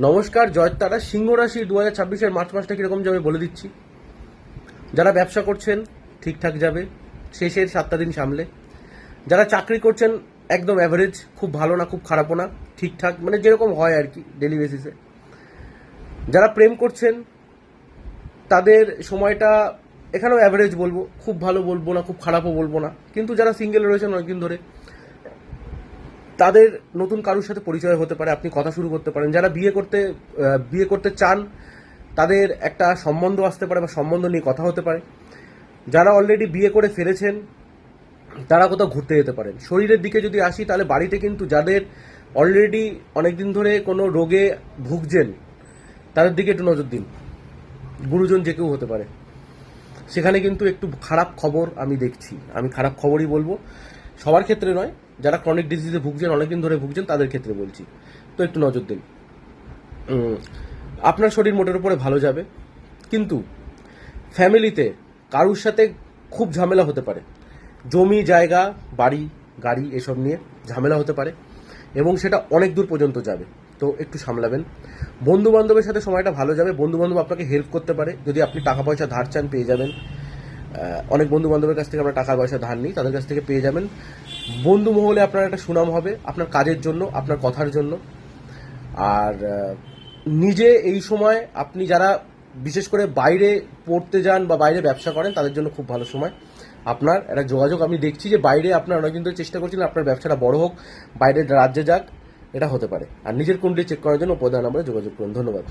নমস্কার, জয়তারা। সিংহ রাশি 2026-এর মার্চ মাসটা কিরকম যাবে বলে দিচ্ছি। যারা ব্যবসা করছেন ঠিকঠাক যাবে, শেষের 7টা দিন সামলে। যারা চাকরি করছেন একদম অ্যাভারেজ, খুব ভালো না খুব খারাপও না, ঠিকঠাক, মানে যেরকম হয় আর কি ডেলি বেসিসে। যারা প্রেম করছেন তাদের সময়টা এখানেও অ্যাভারেজ বলবো, খুব ভালো বলবো না খুব খারাপও বলবো না। কিন্তু যারা সিঙ্গেল রয়েছেন অনেকদিন ধরে, তাদের নতুন কারোর সাথে পরিচয় হতে পারে, আপনি কথা শুরু করতে পারেন। যারা বিয়ে করতে চান তাদের একটা সম্বন্ধ আসতে পারে বা সম্বন্ধ নিয়ে কথা হতে পারে। যারা অলরেডি বিয়ে করে ফেলেছেন তারা কোথাও ঘুরতে যেতে পারেন। শরীরের দিকে যদি আসি তাহলে বাড়িতে কিন্তু যাদের অলরেডি অনেকদিন ধরে কোনো রোগে ভুগছেন তাদের দিকে একটু নজর দিন। গুরুজন যে কেউ হতে পারে, সেখানে কিন্তু একটু খারাপ খবর আমি দেখছি। আমি খারাপ খবরই বলবো, সবার ক্ষেত্রে নয়। যারা ক্রনিক ডিজিজে ভুগছেন, অনেকদিন ধরে ভুগছেন, তাদের ক্ষেত্রে বলছি। তো একটু নজর দিন। আপনার শরীর মোটের উপরে ভালো যাবে, কিন্তু ফ্যামিলিতে কারুর সাথে খুব ঝামেলা হতে পারে। জমি জায়গা বাড়ি গাড়ি এসব নিয়ে ঝামেলা হতে পারে, এবং সেটা অনেক দূর পর্যন্ত যাবে। তো একটু সামলাবেন। বন্ধু বান্ধবের সাথে সময়টা ভালো যাবে। বন্ধু বান্ধব আপনাকে হেল্প করতে পারে। যদি আপনি টাকা পয়সা ধার চান পেয়ে যাবেন। অনেক বন্ধু বান্ধবের কাছ থেকে আমরা টাকা পয়সা ধার নিই, তাদের কাছ থেকে পেয়ে যাবেন। বন্ধু মহলে আপনার একটা সুনাম হবে, আপনার কাজের জন্য, আপনার কথার জন্য। আর নিজে এই সময় আপনি যারা বিশেষ করে বাইরে পড়তে যান বা বাইরে ব্যবসা করেন তাদের জন্য খুব ভালো সময়। আপনার একটা যোগাযোগ আমি দেখছি যে বাইরে আপনার অনেকদিন ধরে চেষ্টা করছেন আপনার ব্যবসাটা বড় হোক, বাইরের রাজ্যে যাক, এটা হতে পারে। আর নিজের কুণ্ডলি চেক করার জন্য প্রধান নম্বরে যোগাযোগ করুন। ধন্যবাদ।